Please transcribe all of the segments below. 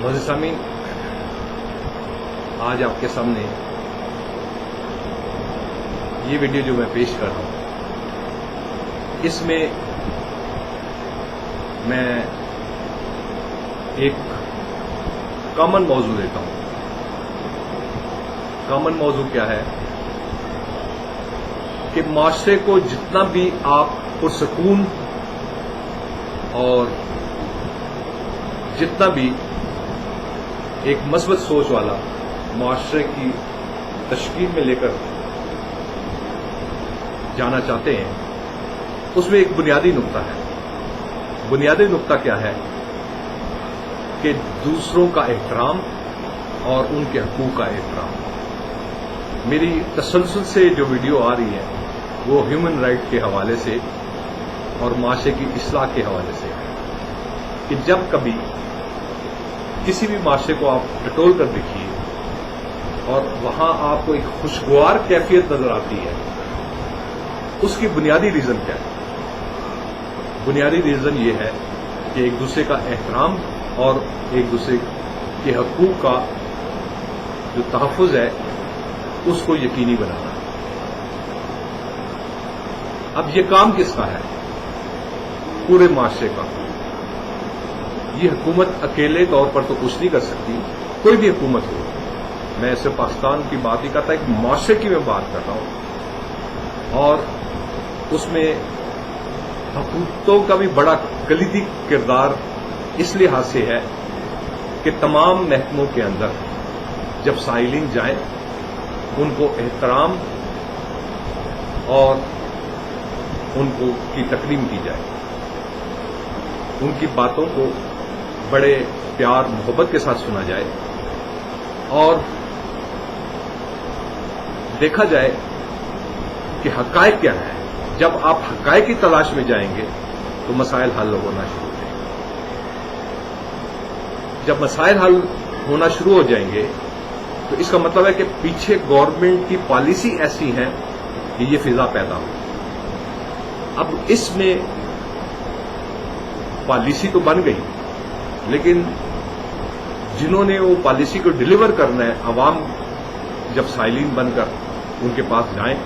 معزز سامعین، آج آپ کے سامنے یہ ویڈیو جو میں پیش کر رہا ہوں، اس میں میں ایک کامن موضوع دیتا ہوں۔ کامن موضوع کیا ہے کہ معاشرے کو جتنا بھی آپ پرسکون اور جتنا بھی ایک مثبت سوچ والا معاشرے کی تشکیل میں لے کر جانا چاہتے ہیں، اس میں ایک بنیادی نقطہ ہے۔ بنیادی نقطہ کیا ہے کہ دوسروں کا احترام اور ان کے حقوق کا احترام۔ میری تسلسل سے جو ویڈیو آ رہی ہے وہ ہیومن رائٹ کے حوالے سے اور معاشرے کی اصلاح کے حوالے سے ہے کہ جب کبھی کسی بھی معاشرے کو آپ ٹٹول کر دیکھیے اور وہاں آپ کو ایک خوشگوار کیفیت نظر آتی ہے، اس کی بنیادی ریزن کیا ہے؟ بنیادی ریزن یہ ہے کہ ایک دوسرے کا احترام اور ایک دوسرے کے حقوق کا جو تحفظ ہے اس کو یقینی بنانا۔ اب یہ کام کس کا ہے؟ پورے معاشرے کا۔ یہ حکومت اکیلے طور پر تو کچھ نہیں کر سکتی، کوئی بھی حکومت ہو۔ میں صرف پاکستان کی بات نہیں کرتا، ایک معاشرے کی میں بات کر رہا ہوں، اور اس میں حکومتوں کا بھی بڑا کلیدی کردار اس لحاظ سے ہے کہ تمام محکموں کے اندر جب سائلین جائیں ان کو احترام اور ان کو کی تکریم کی جائے، ان کی باتوں کو بڑے پیار محبت کے ساتھ سنا جائے اور دیکھا جائے کہ حقائق کیا ہے۔ جب آپ حقائق کی تلاش میں جائیں گے تو مسائل حل ہونا شروع ہو جائیں گے۔ جب مسائل حل ہونا شروع ہو جائیں گے تو اس کا مطلب ہے کہ پیچھے گورنمنٹ کی پالیسی ایسی ہے کہ یہ فضا پیدا ہو۔ اب اس میں پالیسی تو بن گئی، لیکن جنہوں نے وہ پالیسی کو ڈیلیور کرنا ہے، عوام جب سائلین بن کر ان کے پاس جائیں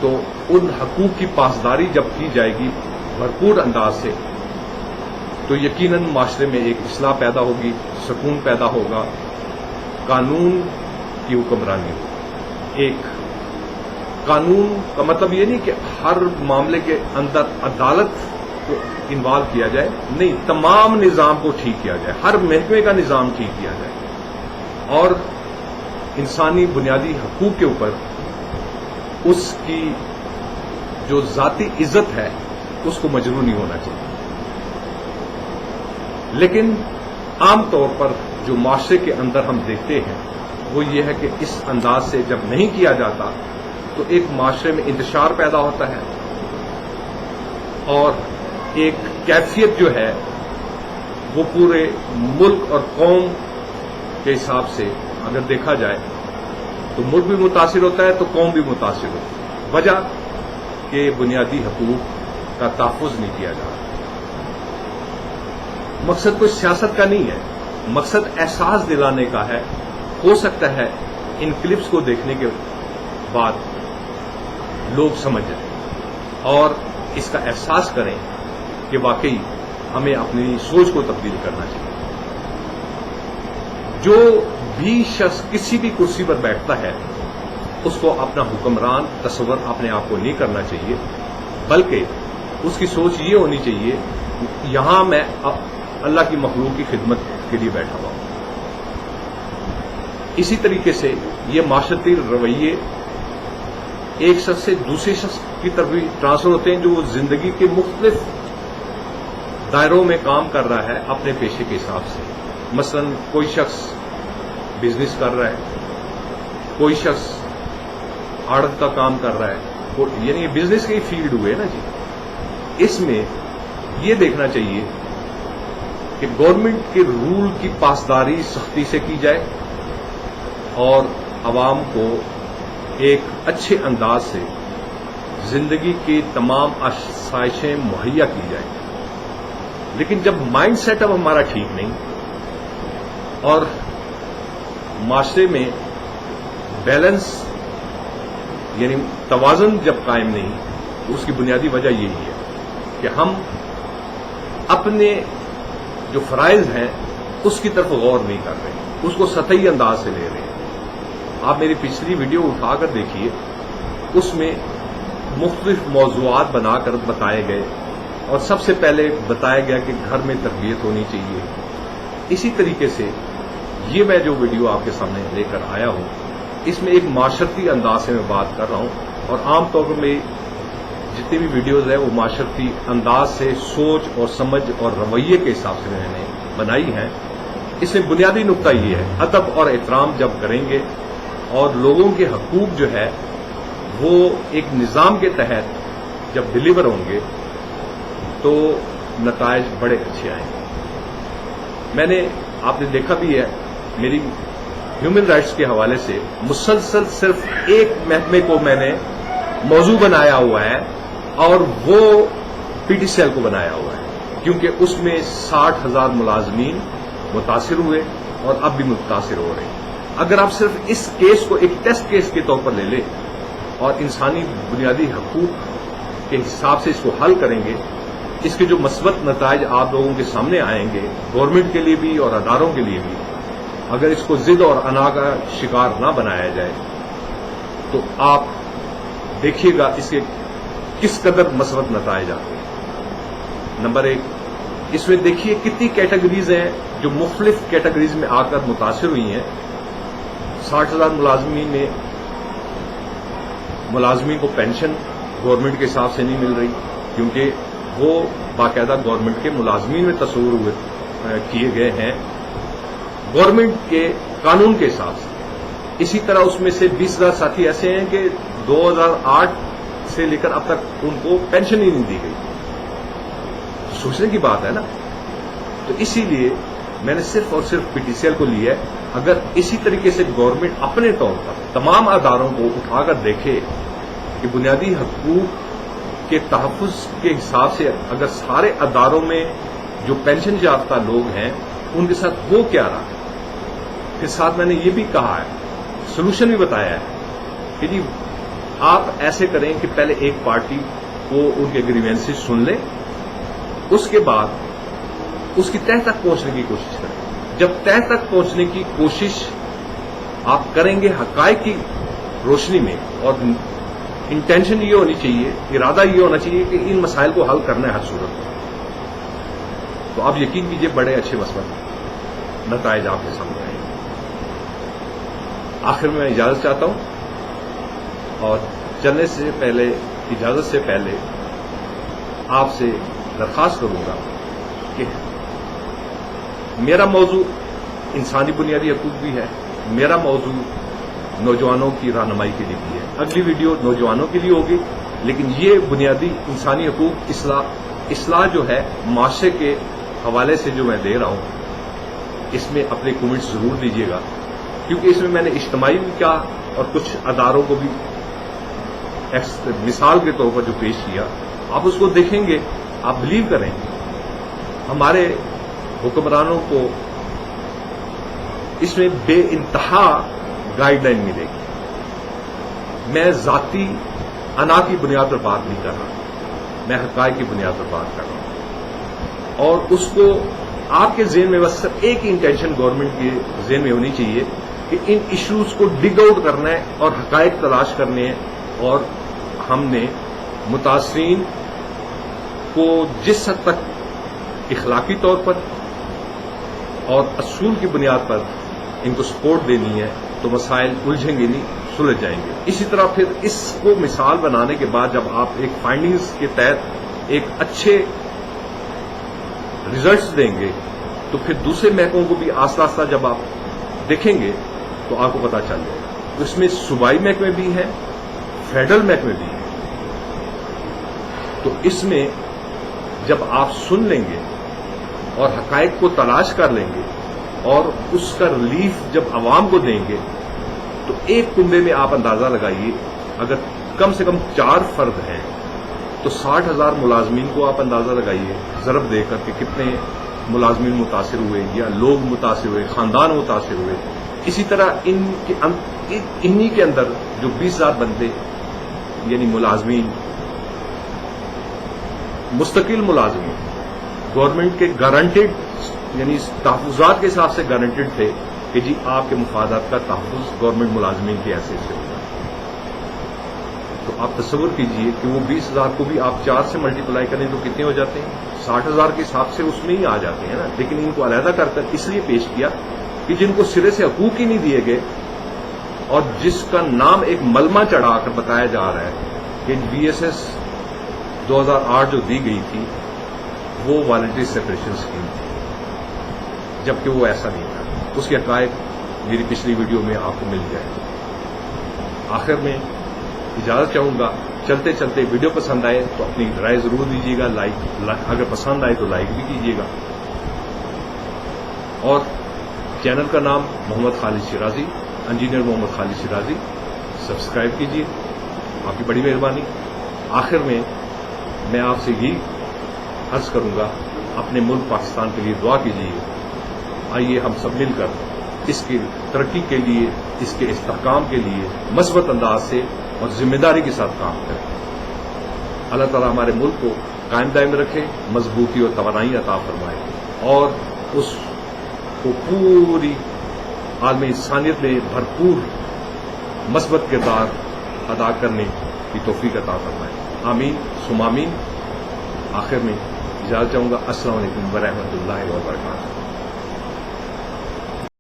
تو ان حقوق کی پاسداری جب کی جائے گی بھرپور انداز سے تو یقیناً معاشرے میں ایک اصلاح پیدا ہوگی، سکون پیدا ہوگا، قانون کی حکمرانی ہوگی۔ ایک قانون کا مطلب یہ نہیں کہ ہر معاملے کے اندر عدالت کو انوالو کیا جائے، نہیں، تمام نظام کو ٹھیک کیا جائے، ہر محکمے کا نظام ٹھیک کیا جائے اور انسانی بنیادی حقوق کے اوپر اس کی جو ذاتی عزت ہے اس کو مجروح نہیں ہونا چاہیے۔ لیکن عام طور پر جو معاشرے کے اندر ہم دیکھتے ہیں وہ یہ ہے کہ اس انداز سے جب نہیں کیا جاتا تو ایک معاشرے میں انتشار پیدا ہوتا ہے اور ایک کیفیت جو ہے وہ پورے ملک اور قوم کے حساب سے اگر دیکھا جائے تو ملک بھی متاثر ہوتا ہے تو قوم بھی متاثر ہوتی ہے۔ وجہ کہ بنیادی حقوق کا تحفظ نہیں کیا جا رہا۔ مقصد کوئی سیاست کا نہیں ہے، مقصد احساس دلانے کا ہے۔ ہو سکتا ہے ان کلپس کو دیکھنے کے بعد لوگ سمجھ جائیں اور اس کا احساس کریں کہ واقعی ہمیں اپنی سوچ کو تبدیل کرنا چاہیے۔ جو بھی شخص کسی بھی کرسی پر بیٹھتا ہے اس کو اپنا حکمران تصور اپنے آپ کو نہیں کرنا چاہیے، بلکہ اس کی سوچ یہ ہونی چاہیے یہاں میں اللہ کی مخلوق کی خدمت کے لیے بیٹھا ہوا ہوں۔ اسی طریقے سے یہ معاشرتی رویے ایک شخص سے دوسرے شخص کی طرف بھی ٹرانسفر ہوتے ہیں جو وہ زندگی کے مختلف دائروں میں کام کر رہا ہے اپنے پیشے کے حساب سے۔ مثلا کوئی شخص بزنس کر رہا ہے، کوئی شخص آڑت کا کام کر رہا ہے، یعنی بزنس کی فیلڈ ہوئے نا جی۔ اس میں یہ دیکھنا چاہیے کہ گورنمنٹ کے رول کی پاسداری سختی سے کی جائے اور عوام کو ایک اچھے انداز سے زندگی کی تمام آسائشیں مہیا کی جائیں۔ لیکن جب مائنڈ سیٹ اب ہمارا ٹھیک نہیں اور معاشرے میں بیلنس یعنی توازن جب قائم نہیں تو اس کی بنیادی وجہ یہی ہے کہ ہم اپنے جو فرائض ہیں اس کی طرف غور نہیں کر رہے، اس کو سطحی انداز سے لے رہے ہیں۔ آپ میری پچھلی ویڈیو اٹھا کر دیکھیے، اس میں مختلف موضوعات بنا کر بتائے گئے اور سب سے پہلے بتایا گیا کہ گھر میں تربیت ہونی چاہیے۔ اسی طریقے سے یہ میں جو ویڈیو آپ کے سامنے لے کر آیا ہوں، اس میں ایک معاشرتی انداز سے میں بات کر رہا ہوں، اور عام طور پر میں جتنی بھی ویڈیوز ہیں وہ معاشرتی انداز سے سوچ اور سمجھ اور رویے کے حساب سے میں نے بنائی ہیں۔ اس میں بنیادی نقطہ یہ ہے، ادب اور احترام جب کریں گے اور لوگوں کے حقوق جو ہے وہ ایک نظام کے تحت جب ڈلیور ہوں گے تو نتائج بڑے اچھے آئیں گے۔ میں نے آپ نے دیکھا بھی ہے، میری ہیومن رائٹس کے حوالے سے مسلسل صرف ایک محکمے کو میں نے موضوع بنایا ہوا ہے، اور وہ پی ٹی سیل کو بنایا ہوا ہے، کیونکہ اس میں 60,000 ملازمین متاثر ہوئے اور اب بھی متاثر ہو رہے ہیں۔ اگر آپ صرف اس کیس کو ایک ٹیسٹ کیس کے طور پر لے لیں اور انسانی بنیادی حقوق کے حساب سے اس کو حل کریں گے، اس کے جو مثبت نتائج آپ لوگوں کے سامنے آئیں گے، گورنمنٹ کے لیے بھی اور اداروں کے لیے بھی، اگر اس کو ضد اور انا کا شکار نہ بنایا جائے تو آپ دیکھیے گا اس کے کس قدر مثبت نتائج آتے ہیں۔ نمبر 1، اس میں دیکھیے کتنی کیٹیگریز ہیں جو مختلف کیٹیگریز میں آ کر متاثر ہوئی ہیں۔ 60,000 ملازمین میں ملازمین کو پینشن گورنمنٹ کے حساب سے نہیں مل رہی، کیونکہ وہ باقاعدہ گورنمنٹ کے ملازمین میں تصور کیے گئے ہیں گورنمنٹ کے قانون کے حساب سے۔ اسی طرح اس میں سے 20,000 ساتھی ایسے ہیں کہ 2008 سے لے کر اب تک ان کو پینشن ہی نہیں دی گئی۔ سوچنے کی بات ہے نا۔ تو اسی لیے میں نے صرف اور صرف پی ٹی سی ایل کو لیا ہے۔ اگر اسی طریقے سے گورنمنٹ اپنے طور پر تمام اداروں کو اٹھا کر دیکھے کہ بنیادی حقوق کے تحفظ کے حساب سے اگر سارے اداروں میں جو پینشن یافتہ لوگ ہیں ان کے ساتھ وہ کیا رہا، پھر ساتھ میں نے یہ بھی کہا ہے، سولوشن بھی بتایا ہے کہ جی آپ ایسے کریں کہ پہلے ایک پارٹی کو ان کے گریوینسز سن لیں، اس کے بعد اس کی تہہ تک پہنچنے کی کوشش کریں۔ جب تہہ تک پہنچنے کی کوشش آپ کریں گے حقائق کی روشنی میں، اور انٹینشن یہ ہونی چاہیے، ارادہ یہ ہونا چاہیے کہ ان مسائل کو حل کرنا ہے ہر صورت میں، تو آپ یقین کیجئے بڑے اچھے مثبت نتائج آپ کے سامنے آئیں گے۔ آخر میں اجازت چاہتا ہوں، اور چلنے سے پہلے، اجازت سے پہلے آپ سے درخواست کروں گا کہ میرا موضوع انسانی بنیادی حقوق بھی ہے، میرا موضوع نوجوانوں کی رہنمائی کے لیے بھی ہے۔ اگلی ویڈیو نوجوانوں کے لیے ہوگی، لیکن یہ بنیادی انسانی حقوق اصلاح جو ہے معاشرے کے حوالے سے جو میں دے رہا ہوں، اس میں اپنے کمنٹس ضرور دیجیے گا، کیونکہ اس میں نے اجتماعی بھی کیا اور کچھ اداروں کو بھی مثال کے طور پر جو پیش کیا، آپ اس کو دیکھیں گے، آپ بلیو کریں گے۔ ہمارے حکمرانوں کو اس میں بے انتہا گائیڈ لائن ملے گی۔ میں ذاتی انا کی بنیاد پر بات نہیں کر رہا، میں حقائق کی بنیاد پر بات کر رہا ہوں، اور اس کو آپ کے ذہن میں بس صرف ایک ہی انٹینشن گورنمنٹ کے ذہن میں ہونی چاہیے کہ ان ایشوز کو ڈگ آؤٹ کرنا ہے اور حقائق تلاش کرنے ہیں، اور ہم نے متاثرین کو جس حد تک اخلاقی طور پر اور اصول کی بنیاد پر ان کو سپورٹ دینی ہے تو مسائل الجھیں گے نہیں، سلجھ جائیں گے۔ اسی طرح پھر اس کو مثال بنانے کے بعد جب آپ ایک فائنڈنگز کے تحت ایک اچھے ریزلٹس دیں گے تو پھر دوسرے محکموں کو بھی آہستہ آہستہ جب آپ دیکھیں گے تو آپ کو پتہ چل جائے گا۔ اس میں صوبائی محکمے بھی ہیں، فیڈرل محکمے بھی ہیں، تو اس میں جب آپ سن لیں گے اور حقائق کو تلاش کر لیں گے اور اس کا ریلیف جب عوام کو دیں گے تو ایک کنبے میں آپ اندازہ لگائیے، اگر کم سے کم 4 فرد ہیں تو 60,000 ملازمین کو آپ اندازہ لگائیے ضرب دے کر کے کتنے ملازمین متاثر ہوئے یا لوگ متاثر ہوئے، خاندان متاثر ہوئے، اسی طرح انہی کے اندر جو 20,000 بندے یعنی ملازمین، مستقل ملازمین گورنمنٹ کے گارنٹیڈ یعنی تحفظات کے حساب سے گارنٹیڈ تھے کہ جی آپ کے مفادات کا تحفظ گورنمنٹ ملازمین کی حیثیت سے ہوگا، تو آپ تصور کیجئے کہ وہ 20,000 کو بھی آپ 4 سے ملٹیپلائی کریں تو کتنے ہو جاتے ہیں؟ 60,000 کے حساب سے اس میں ہی آ جاتے ہیں نا. لیکن ان کو علیحدہ کر کر اس لیے پیش کیا کہ جن کو سرے سے حقوق ہی نہیں دیے گئے اور جس کا نام ایک ملمہ چڑھا کر بتایا جا رہا ہے کہ VSS 2008 جو دی گئی تھی وہ والنٹری سیپریشن اسکیم تھی، جبکہ وہ ایسا نہیں تھا. اس کے حقائق میری پچھلی ویڈیو میں آپ کو مل جائے. آخر میں اجازت چاہوں گا، چلتے چلتے ویڈیو پسند آئے تو اپنی رائے ضرور دیجیے گا، لائک اگر پسند آئے تو لائک بھی کیجیے گا، اور چینل کا نام محمد خالد شیرازی، انجینئر محمد خالد شیرازی، سبسکرائب کیجیے، آپ کی بڑی مہربانی. آخر میں میں آپ سے یہی عرض کروں گا، اپنے ملک پاکستان کے لیے دعا کیجیے. آئیے ہم سب مل کر اس کی ترقی کے لیے، اس کے استحکام کے لیے مثبت انداز سے اور ذمہ داری کے ساتھ کام کریں. اللہ تعالیٰ ہمارے ملک کو قائم دائم رکھے، مضبوطی اور توانائی عطا فرمائے، اور اس کو پوری عالم انسانیت میں بھرپور مثبت کردار ادا کرنے کی توفیق عطا فرمائے. آمین ثم آمین. آخر میں اجازت چاہوں گا. السلام علیکم ورحمۃ اللہ وبرکاتہ.